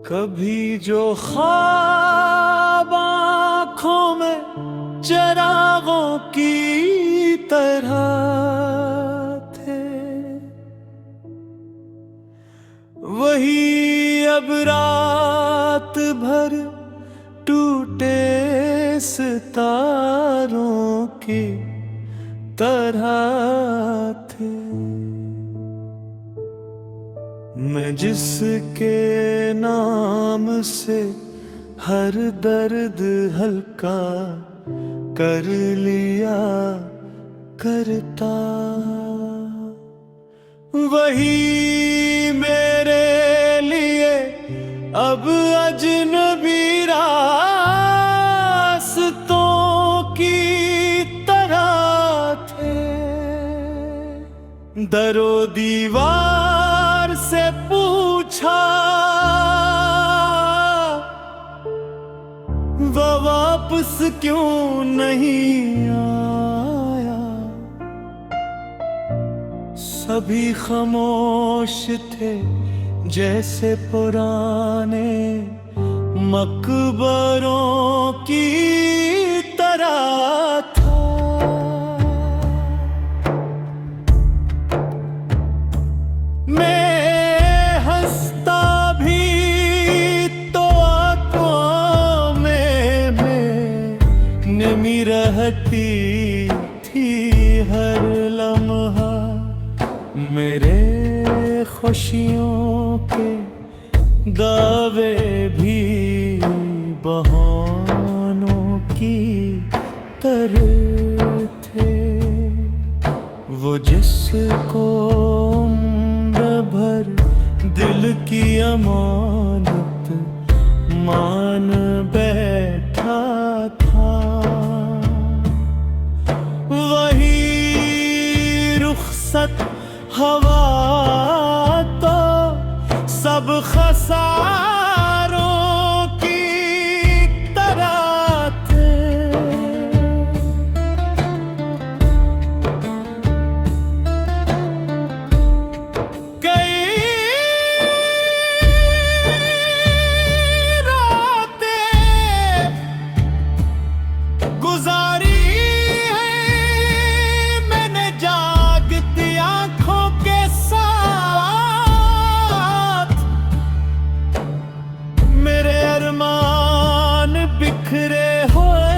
कभी जो ख्वाब आँखों में चरागों की तरह थे, वही अब रात भर टूटे सितारों की तरह थे। मैं जिसके नाम से हर दर्द हल्का कर लिया करता, वही मेरे लिए अब अजनबी रास्तों की तरह थे। दरो दीवार से पूछा, वो वापस क्यों नहीं आया। सभी खामोश थे जैसे पुराने मकबरों की तरह था। मैं हंसता भी तो आंखों में नमी रहती थी हर लम्हा। मेरे खुशियों के दावे भी बहानों की तरह थे। वो जिसको उम्र भर दिल की अमानत मान बैठा था, वही रुखसत हवा तो सब खसारों की तरह थे। कई रातें गुजारी है मैंने जागती आंखों के साथ। मेरे अरमान बिखरे हुए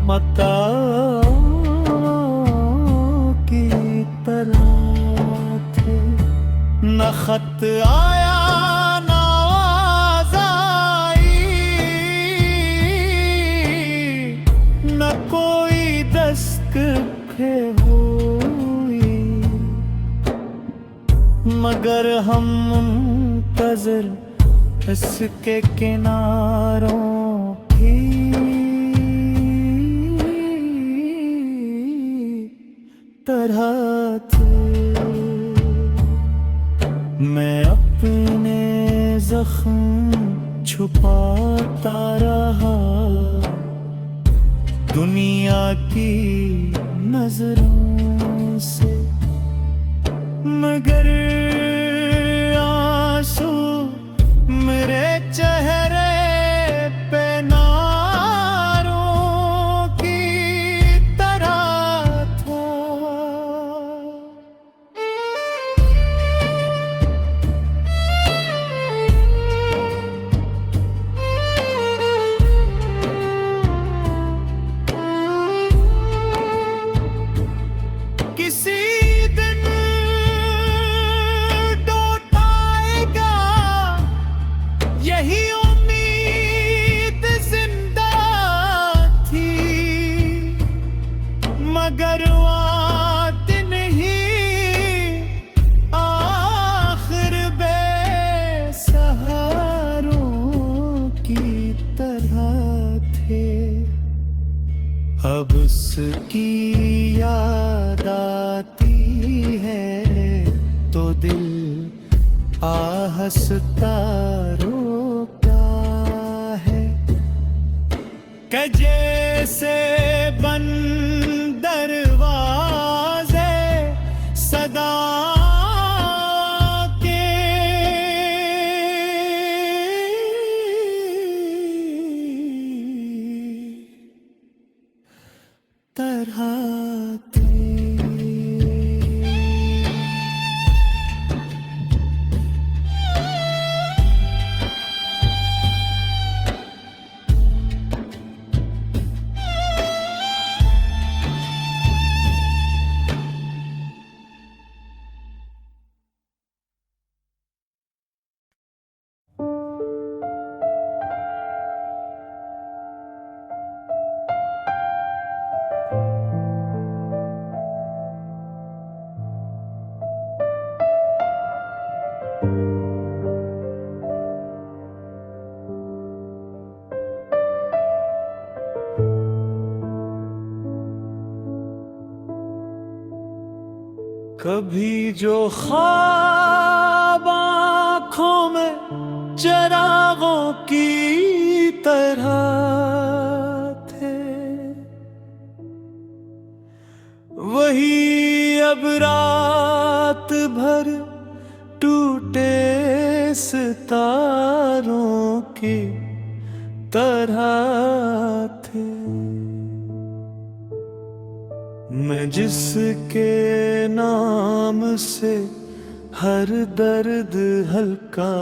मताओं की तरह थे। न खत आया न आवाज आई, न कोई दस्तक हुई, मगर हम मुंतज़िर इसके किनारों की तरह थे। मैं अपने जख्म छुपाता रहा दुनिया की नजरों से, मगर आंसू मेरे चेहरे पे नारों की तरह था। किसी दिन डोट आएगा यही उम्मीद जिंदा थी, मगर वाद नहीं आखिर बेसहारों की तरह थे। अब उसकी याद आती है तो दिल आहसता रोता है, कि जैसे बंद दरवाजे सदा कभी जो ख्वाब आँखों में चरागों की तरह थे, वही अब रात भर टूटे सितारों की तरह थे। मैं जिसके नाम से हर दर्द हल्का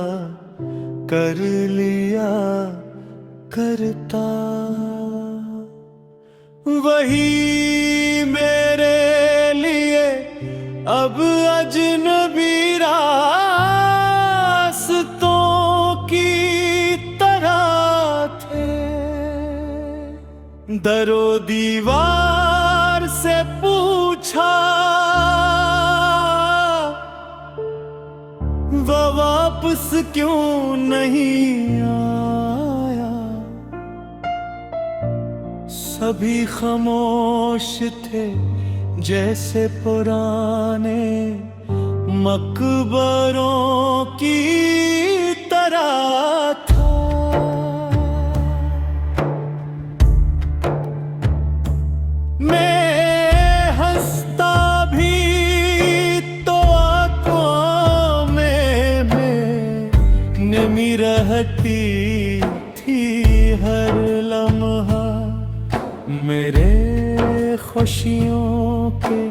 कर लिया करता, वही मेरे लिए अब अजनबी रास्तों की तरह थे। दरो दीवार से पूछा, वो वापस क्यों नहीं आया। सभी खामोश थे जैसे पुराने मकबरों की तरह था। मैं हंसता भी तो आंखों में नमी रहती थी हर लम्हा। मेरे खुशियों के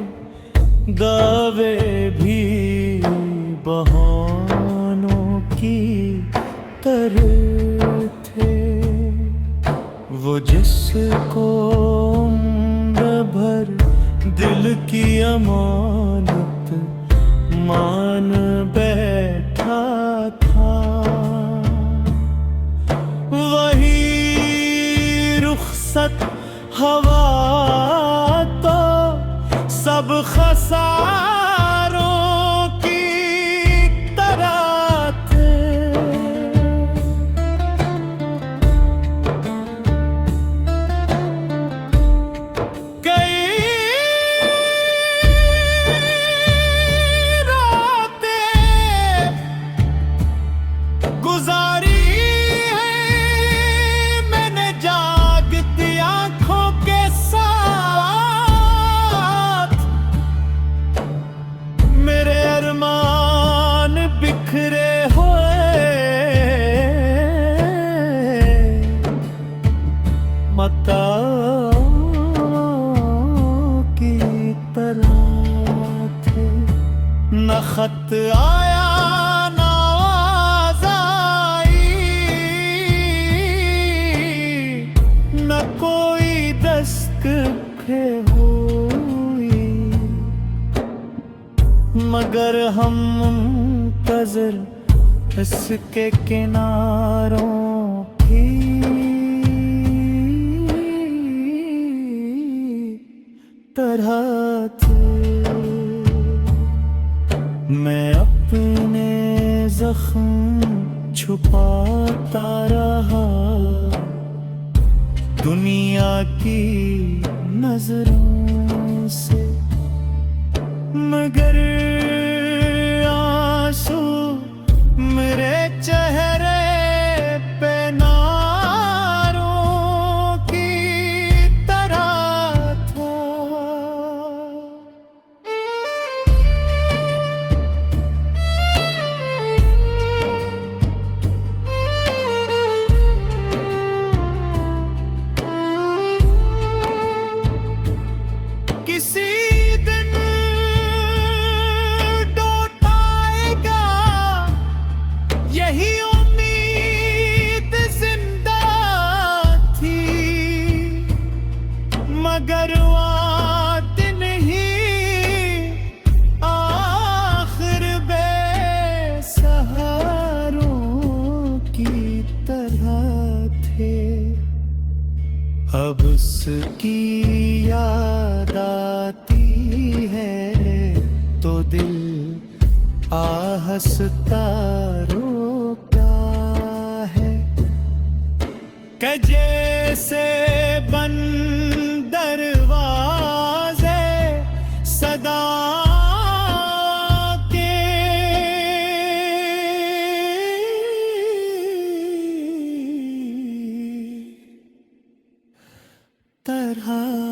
दावे भी बहानों की तरह थे। वो जिसको उम्र भर दिल की अमानत मान बैठा था, वही रुखसत हवा तो सब खसारों की तरह थे। कई रातें गुजारी है मैंने जागती आंखों के साथ। मेरे अरमान बिखरे हुए मताओं की तरह थे। न खत आया न आवाज आई, न कोई दस्तक हुई, मगर हम मुंतज़िर इसके किनारों की तरह थे। मैं अपने जख्म छुपाता रहा दुनिया की नजरों से, मगर आंसू मेरे चेहरे पे नारों की तरह था। किसी दिन लौट आएगा यही उम्मीद जिंदा थी, मगर वाद नहीं आखिर बेसहारों की तरह थे। अब उसकी याद आती है तो दिल आहसता रोता है, कि जैसे बंद दरवाजे सदा तरह